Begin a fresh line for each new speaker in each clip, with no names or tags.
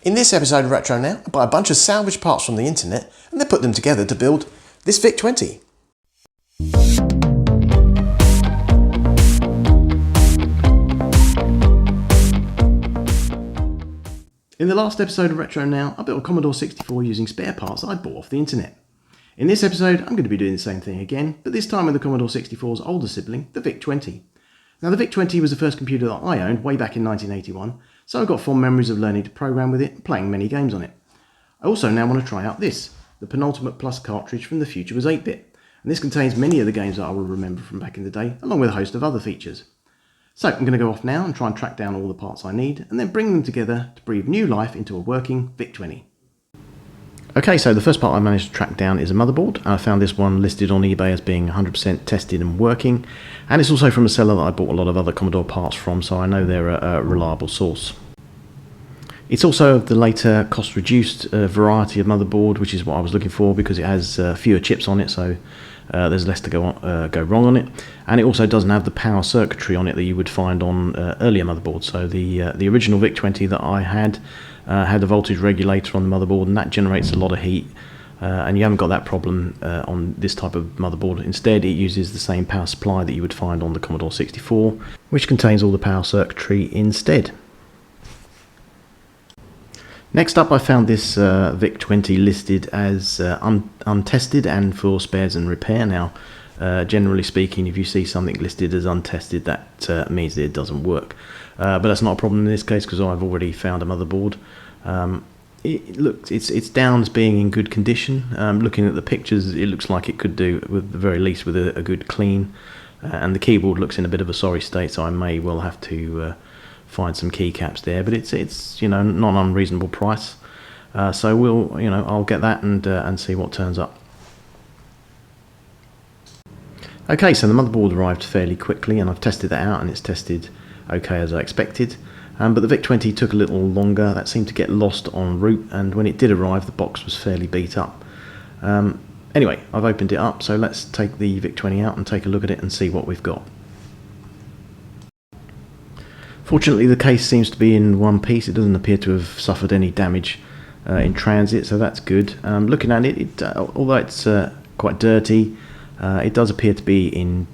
In this episode of Retro Now, I buy a bunch of salvaged parts from the internet and then put them together to build this VIC-20. In the last episode of Retro Now, I built a Commodore 64 using spare parts that I bought off the internet. In this episode, I'm going to be doing the same thing again, but this time with the Commodore 64's older sibling, the VIC-20. Now the VIC-20 was the first computer that I owned way back in 1981, so I've got fond memories of learning to program with it and playing many games on it. I also now want to try out this, the Penultimate Plus cartridge from the Future Was 8-bit, and this contains many of the games that I will remember from back in the day, along with a host of other features. So I'm going to go off now and try and track down all the parts I need, and then bring them together to breathe new life into a working VIC-20. Okay, so the first part I managed to track down is a motherboard. I found this one listed on eBay as being 100% tested and working, and it's also from a seller that I bought a lot of other Commodore parts from, so I know they're a reliable source. It's also of the later cost-reduced variety of motherboard, which is what I was looking for because it has fewer chips on it, so there's less to go wrong on it. And it also doesn't have the power circuitry on it that you would find on earlier motherboards. So the original VIC-20 that I had a voltage regulator on the motherboard, and that generates a lot of heat. And you haven't got that problem on this type of motherboard. Instead, it uses the same power supply that you would find on the Commodore 64, which contains all the power circuitry instead. Next up, I found this VIC-20 listed as untested and for spares and repair. Now, generally speaking, if you see something listed as untested, that means that it doesn't work. But that's not a problem in this case because I've already found a motherboard. It's down as being in good condition. Looking at the pictures, it looks like it could do, with the very least, with a good clean. And the keyboard looks in a bit of a sorry state, so I may well have to find some keycaps there, but it's not an unreasonable price, so I'll get that and see what turns up. Okay, so the motherboard arrived fairly quickly, and I've tested that out, and it's tested okay as I expected. But the VIC-20 took a little longer. That seemed to get lost en route, and when it did arrive, the box was fairly beat up. Anyway, I've opened it up, so let's take the VIC-20 out and take a look at it and see what we've got. Fortunately, the case seems to be in one piece. It doesn't appear to have suffered any damage in transit, so that's good. Looking at it, although it's quite dirty, it does appear to be in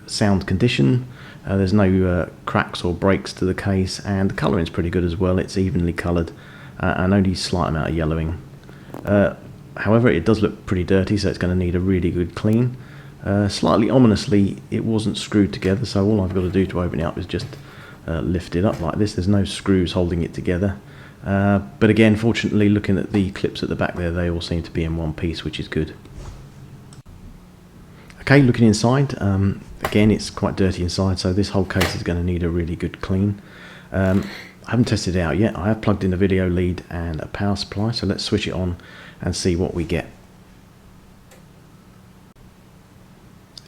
sound condition. There's no cracks or breaks to the case, and the colouring's pretty good as well. It's evenly coloured and only a slight amount of yellowing. However, it does look pretty dirty, so it's going to need a really good clean. Slightly ominously, it wasn't screwed together, so all I've got to do to open it up is just lift it up like this. There's no screws holding it together, but again, fortunately, looking at the clips at the back there, they all seem to be in one piece, which is good. Okay, looking inside, again, it's quite dirty inside, so this whole case is going to need a really good clean. I haven't tested it out yet. I have plugged in a video lead and a power supply, so let's switch it on and see what we get.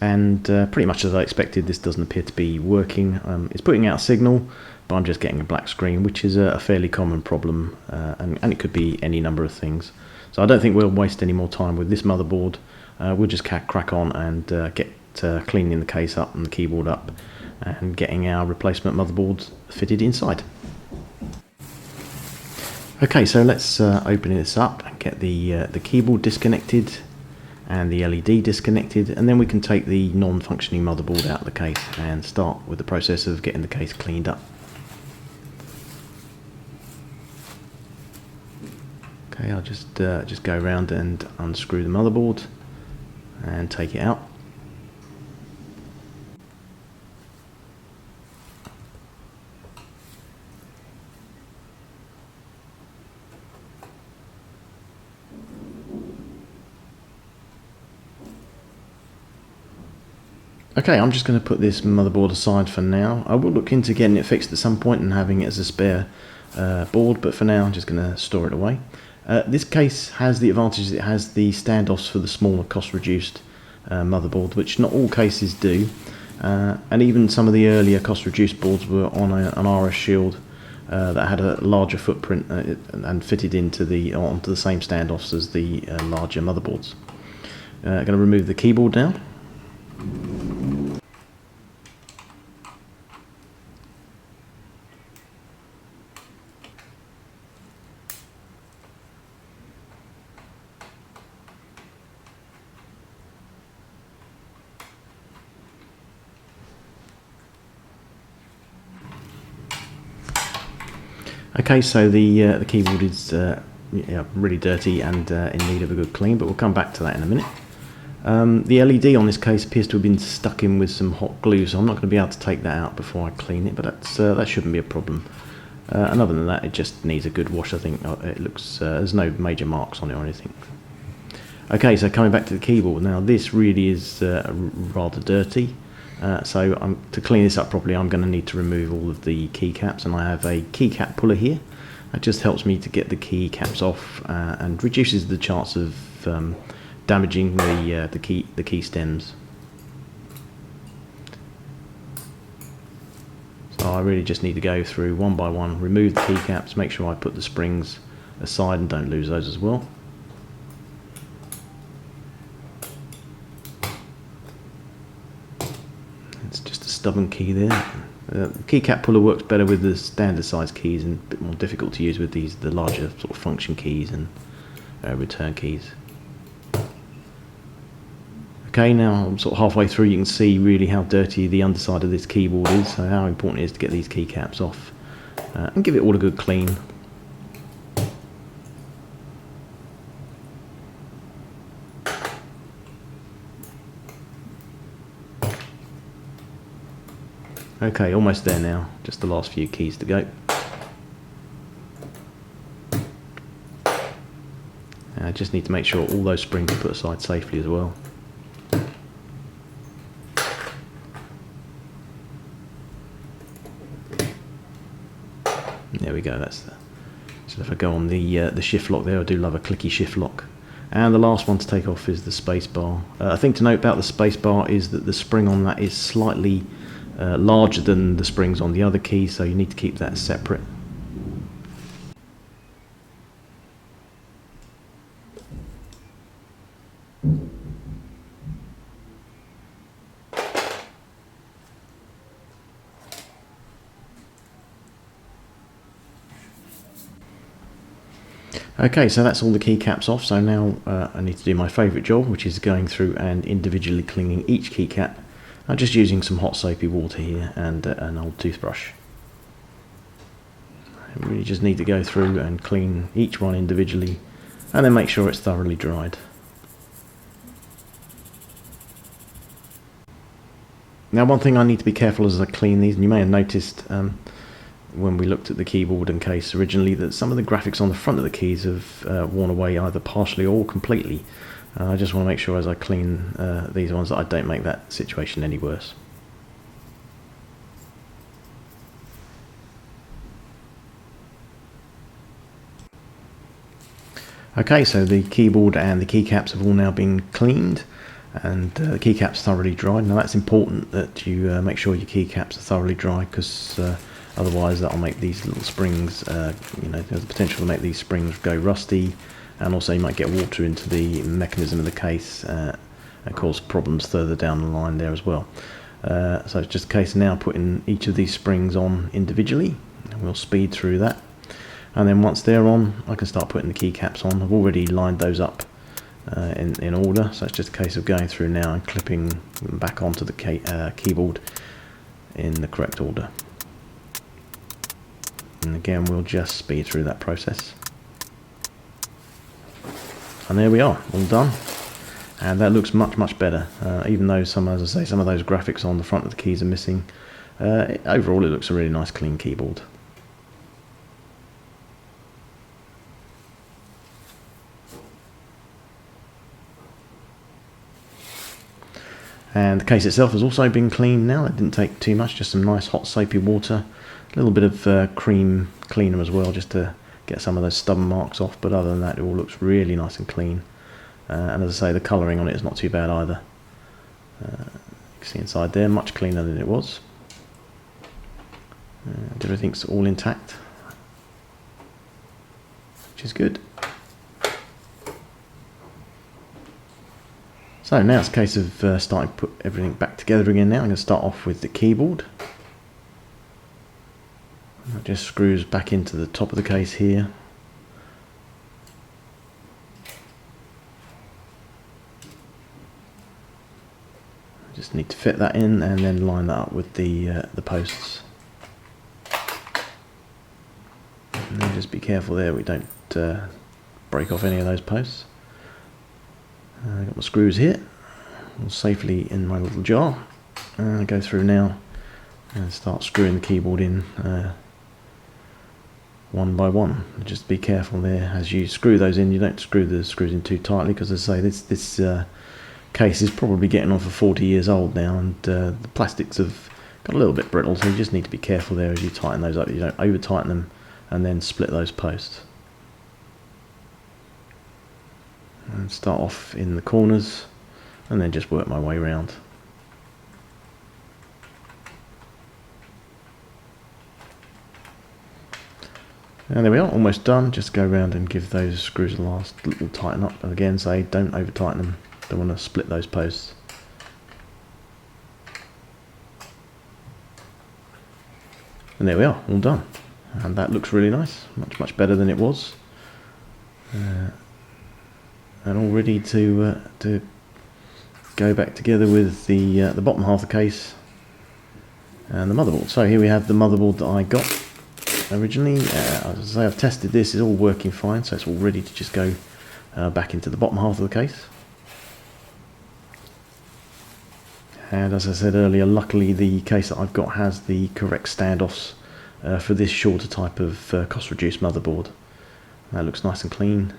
And pretty much as I expected, this doesn't appear to be working. It's putting out a signal, but I'm just getting a black screen, which is a fairly common problem, and it could be any number of things. So I don't think we'll waste any more time with this motherboard. We'll just crack on and get cleaning the case up and the keyboard up and getting our replacement motherboard fitted inside. Okay, so let's open this up and get the keyboard disconnected and the LED disconnected, and then we can take the non-functioning motherboard out of the case and start with the process of getting the case cleaned up. Okay, I'll just go around and unscrew the motherboard and take it out. Okay, I'm just going to put this motherboard aside for now. I will look into getting it fixed at some point and having it as a spare board, but for now I'm just going to store it away. This case has the advantage that it has the standoffs for the smaller cost-reduced motherboard, which not all cases do. And even some of the earlier cost-reduced boards were on an RS shield that had a larger footprint and fitted onto the same standoffs as the larger motherboards. Going to remove the keyboard now. Okay, so the keyboard is really dirty and in need of a good clean, but we'll come back to that in a minute. The LED on this case appears to have been stuck in with some hot glue, so I'm not going to be able to take that out before I clean it, but that shouldn't be a problem. And other than that, it just needs a good wash. I think it looks there's no major marks on it or anything. Okay, so coming back to the keyboard now, this really is rather dirty. So to clean this up properly, I'm going to need to remove all of the keycaps, and I have a keycap puller here. That just helps me to get the keycaps off and reduces the chance of damaging the key stems. So I really just need to go through one by one, remove the keycaps, make sure I put the springs aside and don't lose those as well. It's just a stubborn key there. The keycap puller works better with the standard size keys and a bit more difficult to use with the larger sort of function keys and return keys. Okay, now I'm sort of halfway through. You can see really how dirty the underside of this keyboard is, so how important it is to get these keycaps off and give it all a good clean. Okay, almost there now, just the last few keys to go. I just need to make sure all those springs are put aside safely as well. There we go, that's the... So if I go on the shift lock there, I do love a clicky shift lock. And the last one to take off is the space bar. A thing to note about the space bar is that the spring on that is slightly larger than the springs on the other keys, so you need to keep that separate. Okay, so that's all the keycaps off, so now I need to do my favourite job, which is going through and individually cleaning each keycap. I'm just using some hot soapy water here and an old toothbrush. I really just need to go through and clean each one individually and then make sure it's thoroughly dried. Now, one thing I need to be careful as I clean these, and you may have noticed when we looked at the keyboard and case originally that some of the graphics on the front of the keys have worn away either partially or completely. I just want to make sure as I clean these ones that I don't make that situation any worse. Okay, so the keyboard and the keycaps have all now been cleaned and the keycaps thoroughly dried. Now that's important that you make sure your keycaps are thoroughly dry, because otherwise that'll make these little springs, there's the potential to make these springs go rusty, and also you might get water into the mechanism of the case and cause problems further down the line there as well. So it's just a case now putting each of these springs on individually, and we'll speed through that. And then once they're on, I can start putting the keycaps on. I've already lined those up in order, so it's just a case of going through now and clipping them back onto the keyboard in the correct order. And again, we'll just speed through that process. And there we are, all done. And that looks much better, even though some of those graphics on the front of the keys are missing. Overall, it looks a really nice clean keyboard. And the case itself has also been cleaned now. It didn't take too much, just some nice hot soapy water, a little bit of cream cleaner as well, just to get some of those stubborn marks off. But other than that, it all looks really nice and clean. And as I say, the colouring on it is not too bad either. You can see inside there, much cleaner than it was. And everything's all intact, which is good. So now it's a case of starting to put everything back together again now. I'm going to start off with the keyboard. That just screws back into the top of the case here. Just need to fit that in and then line that up with the posts. And then just be careful there we don't break off any of those posts. I've got my screws here, all safely in my little jar. And I go through now and start screwing the keyboard in one by one. Just be careful there as you screw those in. You don't screw the screws in too tightly, because as I say, this case is probably getting on for 40 years old now, and the plastics have got a little bit brittle, so you just need to be careful there as you tighten those up. You don't over tighten them and then split those posts. And start off in the corners and then just work my way around. And there we are, almost done. Just go around and give those screws a last little tighten up. And again, say don't over tighten them, don't want to split those posts. And there we are, all done. And that looks really nice, much better than it was. And all ready to go back together with the bottom half of the case and the motherboard. So here we have the motherboard that I got originally. As I say, I've tested this, it's all working fine, so it's all ready to just go back into the bottom half of the case. And as I said earlier, luckily the case that I've got has the correct standoffs for this shorter type of cost reduced motherboard. That looks nice and clean.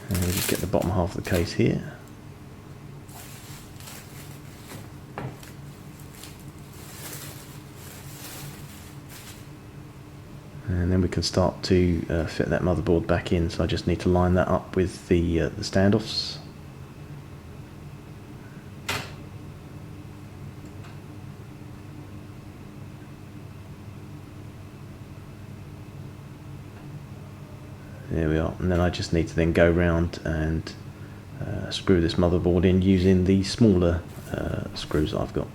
And we just get the bottom half of the case here. And then we can start to fit that motherboard back in. So I just need to line that up with the standoffs. There we are, and then I just need to then go around and screw this motherboard in using the smaller screws I've got.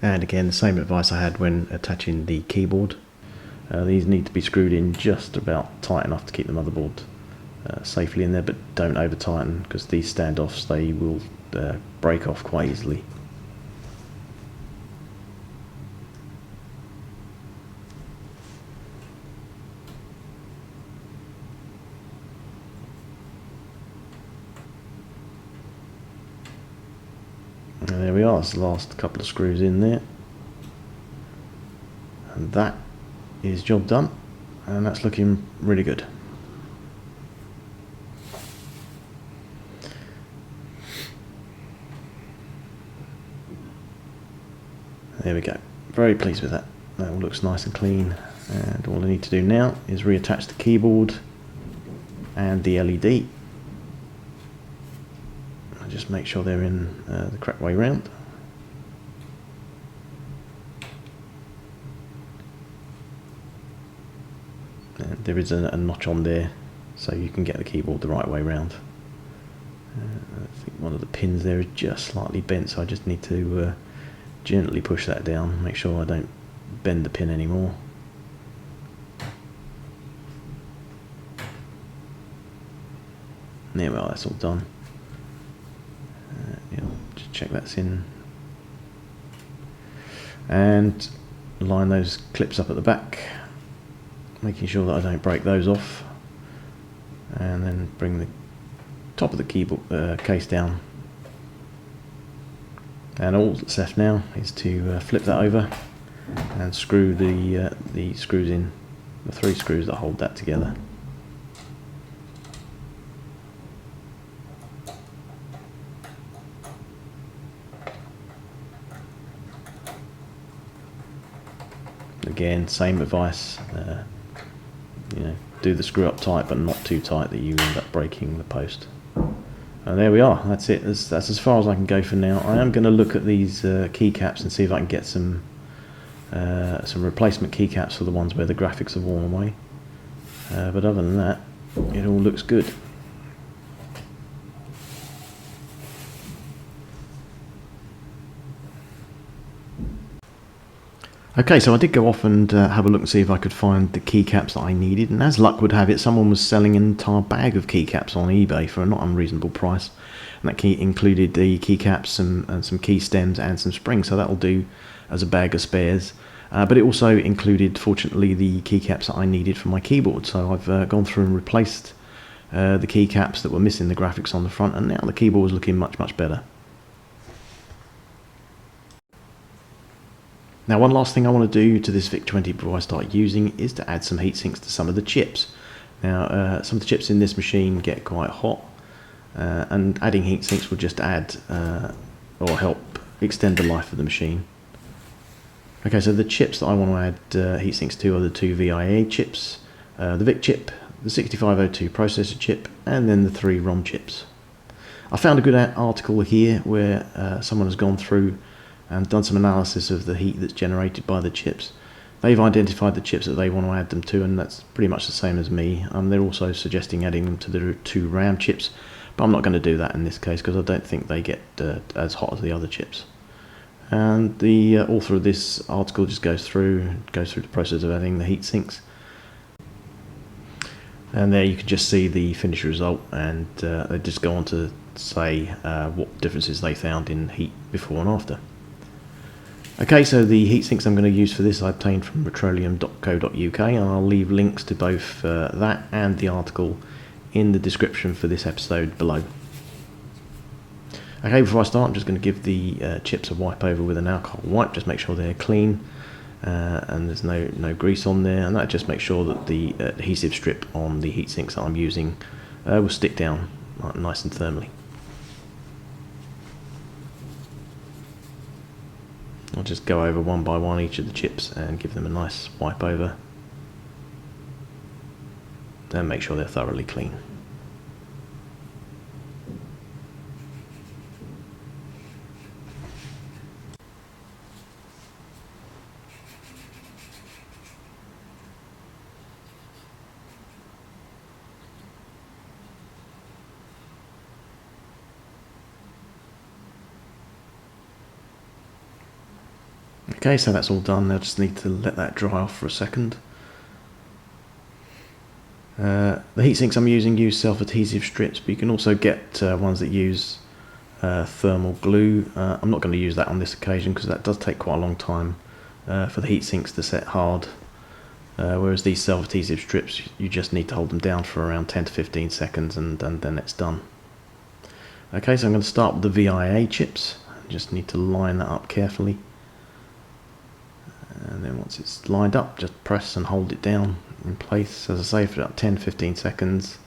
And again, the same advice I had when attaching the keyboard. These need to be screwed in just about tight enough to keep the motherboard safely in there, but don't over tighten, because these standoffs, they will break off quite easily. And there we are, it's the last couple of screws in there. And that is job done, and that's looking really good. There we go, very pleased with that. That all looks nice and clean, and all I need to do now is reattach the keyboard and the LED. Just make sure they're in the correct way round. And there is a notch on there, so you can get the keyboard the right way round. I think one of the pins there is just slightly bent, so I just need to gently push that down, make sure I don't bend the pin anymore. There we are, that's all done. Just check that's in, and line those clips up at the back, making sure that I don't break those off, and then bring the top of the keyboard case down, and all that's left now is to flip that over and screw the screws in, the 3 screws that hold that together. Again, same advice, do the screw up tight, but not too tight that you end up breaking the post. And there we are, that's it, that's as far as I can go for now. I am going to look at these keycaps and see if I can get some replacement keycaps for the ones where the graphics are worn away. But other than that, it all looks good. Okay, so I did go off and have a look and see if I could find the keycaps that I needed, and as luck would have it, someone was selling an entire bag of keycaps on eBay for a not unreasonable price, and that key included the keycaps and some key stems and some springs, so that'll do as a bag of spares. But it also included, fortunately, the keycaps that I needed for my keyboard, so I've gone through and replaced the keycaps that were missing the graphics on the front, and now the keyboard is looking much better. Now, one last thing I want to do to this VIC-20 before I start using is to add some heat sinks to some of the chips. Now, some of the chips in this machine get quite hot, and adding heat sinks will just add or help extend the life of the machine. Okay, so the chips that I want to add heat sinks to are the two VIA chips, the VIC chip, the 6502 processor chip, and then the 3 ROM chips. I found a good article here where someone has gone through and done some analysis of the heat that's generated by the chips. They've identified the chips that they want to add them to, and that's pretty much the same as me. They're also suggesting adding them to the 2 RAM chips, but I'm not going to do that in this case because I don't think they get as hot as the other chips. And the author of this article just goes through the process of adding the heat sinks. And there you can just see the finished result, and they just go on to say what differences they found in heat before and after. Okay, so the heat sinks I'm going to use for this I obtained from retroleum.co.uk, and I'll leave links to both that and the article in the description for this episode below. Okay, before I start, I'm just going to give the chips a wipe over with an alcohol wipe, just make sure they're clean and there's no grease on there, and that just makes sure that the adhesive strip on the heat sinks that I'm using will stick down nice and thermally. I'll just go over one by one each of the chips and give them a nice wipe over and make sure they're thoroughly clean. Okay, so that's all done. I just need to let that dry off for a second. The heat sinks I'm using use self-adhesive strips, but you can also get ones that use thermal glue. I'm not going to use that on this occasion because that does take quite a long time for the heat sinks to set hard. Whereas these self-adhesive strips, you just need to hold them down for around 10 to 15 seconds and then it's done. Okay, so I'm going to start with the VIA chips. I just need to line that up carefully. And then once it's lined up, just press and hold it down in place, as I say, for about 10-15 seconds.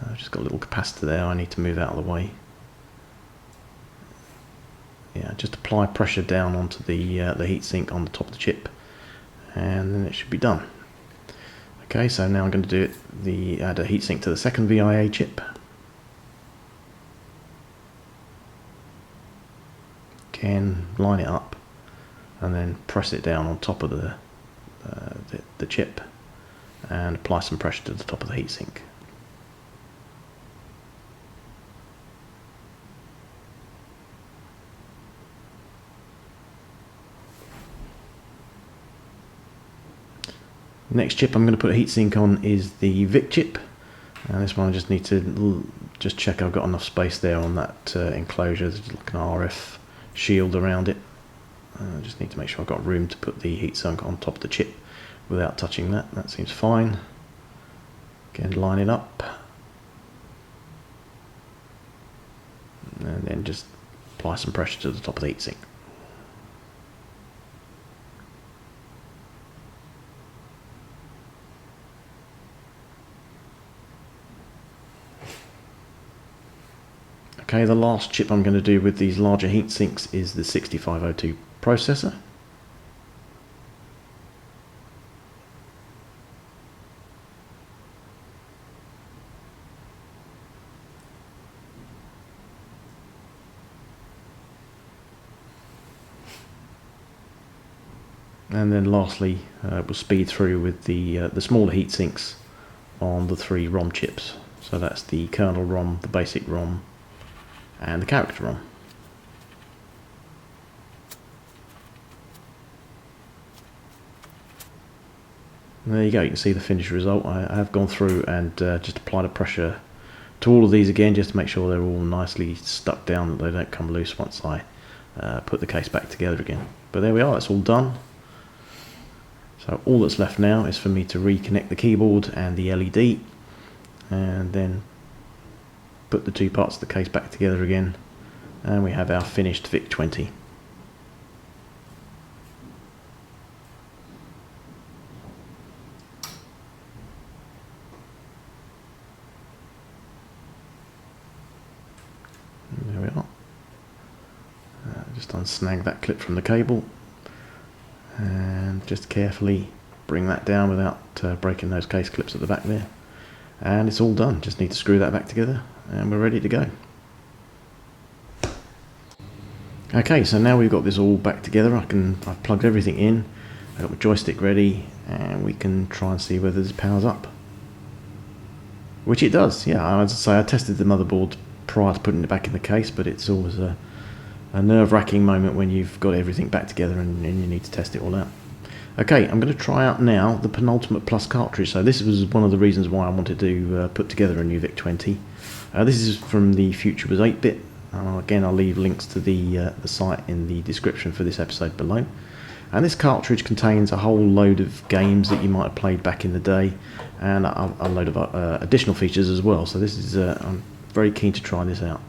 I've just got a little capacitor there I need to move out of the way. Yeah, just apply pressure down onto the heat sink on the top of the chip, and then it should be done. Okay, so now I'm going to add a heat sink to the second VIA chip. Again, line it up and then press it down on top of the chip and apply some pressure to the top of the heatsink. Next chip I'm going to put a heatsink on is the VIC chip, and this one I just need to just check I've got enough space there on that enclosure. There's like an RF shield around it. I just need to make sure I've got room to put the heatsink on top of the chip without touching that. That seems fine. Again, line it up and then just apply some pressure to the top of the heatsink. Okay, the last chip I'm going to do with these larger heat sinks is the 6502 processor. And then lastly, we'll speed through with the smaller heat sinks on the 3 ROM chips. So that's the kernel ROM, the basic ROM, and the character ROM. And there you go, you can see the finished result. I have gone through and just applied a pressure to all of these again, just to make sure they're all nicely stuck down, that they don't come loose once I put the case back together again. But there we are, that's all done. So all that's left now is for me to reconnect the keyboard and the LED, and then put the two parts of the case back together again, and we have our finished VIC-20. There we are. Just unsnag that clip from the cable and just carefully bring that down without breaking those case clips at the back there, and it's all done. Just need to screw that back together and we're ready to go. Okay, so now we've got this all back together, I've plugged everything in, I've got my joystick ready, and we can try and see whether this powers up. Which it does, yeah. As I say, I tested the motherboard prior to putting it back in the case, but it's always a nerve-wracking moment when you've got everything back together and you need to test it all out. Okay, I'm going to try out now the Penultimate Plus cartridge. So this was one of the reasons why I wanted to put together a new VIC-20. This is from the Future Was 8-bit. Again, I'll leave links to the site in the description for this episode below. And this cartridge contains a whole load of games that you might have played back in the day, and a load of additional features as well. So this is I'm very keen to try this out.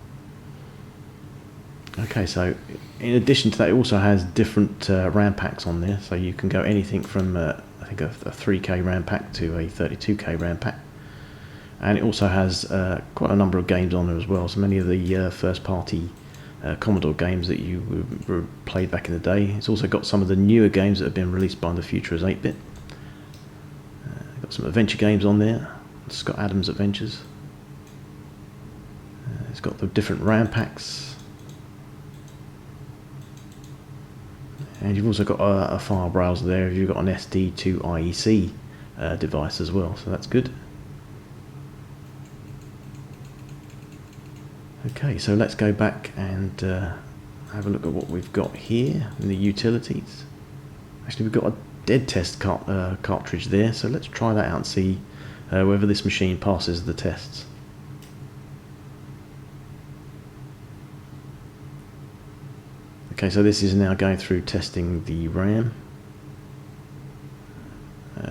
Okay, so in addition to that, it also has different RAM packs on there, so you can go anything from I think a 3K RAM pack to a 32K RAM pack, and it also has quite a number of games on there as well. So many of the first-party Commodore games that you were played back in the day. It's also got some of the newer games that have been released by the Future as 8-bit. Got some adventure games on there. Scott Adams Adventures. It's got the different RAM packs. And you've also got a file browser there if you've got an SD to IEC device as well, so that's good. Okay, so let's go back and have a look at what we've got here in the utilities. Actually, we've got a dead test cartridge there, so let's try that out and see whether this machine passes the tests. Okay, so this is now going through testing the RAM.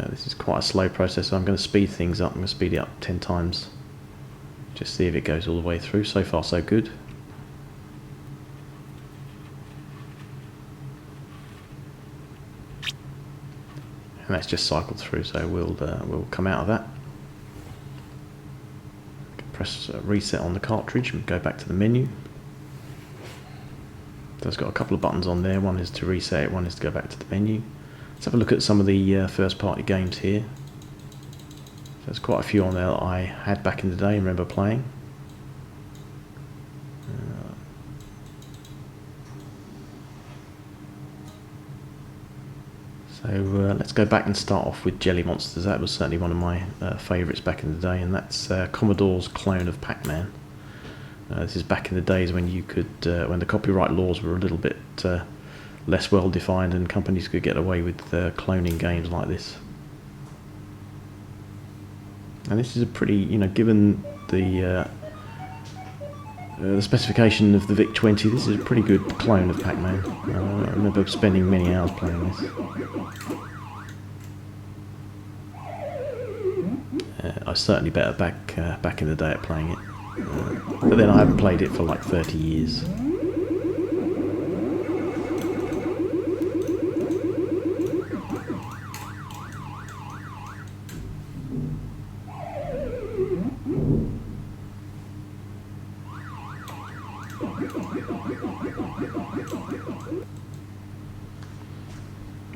This is quite a slow process, so I'm going to speed things up. I'm going to speed it up 10 times. Just see if it goes all the way through. So far, so good. And that's just cycled through, so we'll come out of that. Press reset on the cartridge and go back to the menu. So it's got a couple of buttons on there. One is to reset it, one is to go back to the menu. Let's have a look at some of the first party games here. So there's quite a few on there that I had back in the day and remember playing. So let's go back and start off with Jelly Monsters. That was certainly one of my favourites back in the day, and that's Commodore's clone of Pac-Man. This is back in the days when you could, when the copyright laws were a little bit less well defined, and companies could get away with cloning games like this. And this is a pretty, given the specification of the VIC-20, this is a pretty good clone of Pac-Man. I remember spending many hours playing this. I was certainly better back in the day at playing it. But then I haven't played it for like 30 years.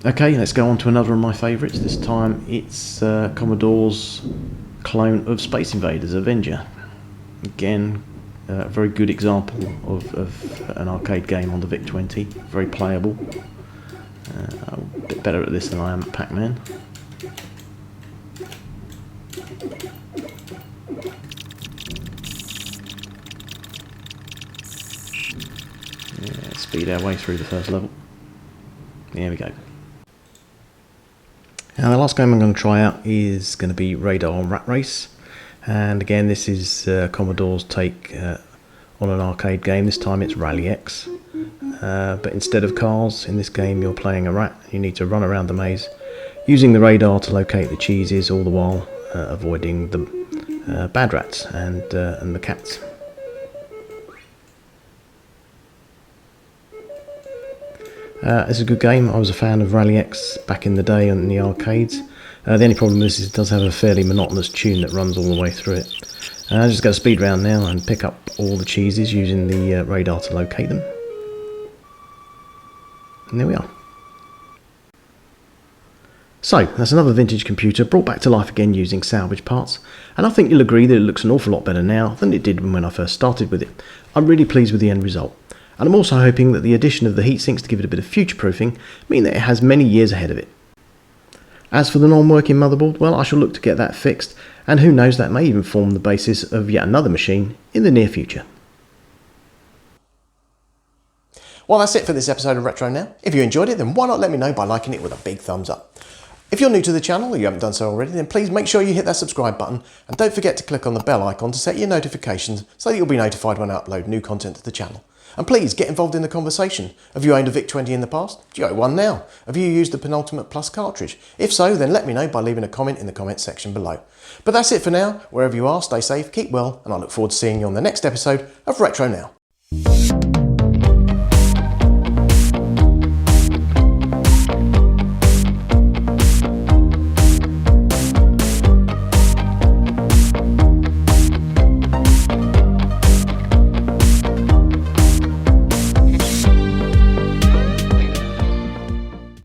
Okay, let's go on to another of my favourites. This time it's Commodore's clone of Space Invaders, Avenger. Again, a very good example of an arcade game on the VIC-20. Very playable. I'm a bit better at this than I am at Pac-Man. Yeah, speed our way through the first level. There we go. Now the last game I'm going to try out is going to be Radar Rat Race, and again this is Commodore's take on an arcade game. This time it's Rally X, but instead of cars in this game you're playing a rat. You need to run around the maze using the radar to locate the cheeses, all the while avoiding the bad rats and the cats. It's a good game. I was a fan of Rally X back in the day in the arcades. The only problem is it does have a fairly monotonous tune that runs all the way through it. I'm just going to speed round now and pick up all the cheeses using the radar to locate them. And there we are. So, that's another vintage computer brought back to life again using salvage parts, and I think you'll agree that it looks an awful lot better now than it did when I first started with it. I'm really pleased with the end result, and I'm also hoping that the addition of the heatsinks to give it a bit of future-proofing mean that it has many years ahead of it. As for the non-working motherboard, well, I shall look to get that fixed, and who knows, that may even form the basis of yet another machine in the near future. Well, that's it for this episode of Retro Now. If you enjoyed it, then why not let me know by liking it with a big thumbs up. If you're new to the channel or you haven't done so already, then please make sure you hit that subscribe button, and don't forget to click on the bell icon to set your notifications so that you'll be notified when I upload new content to the channel. And please get involved in the conversation. Have you owned a VIC-20 in the past? Do you own one now? Have you used the Penultimate Plus cartridge? If so, then let me know by leaving a comment in the comment section below. But that's it for now. Wherever you are, stay safe, keep well, and I look forward to seeing you on the next episode of Retro Now.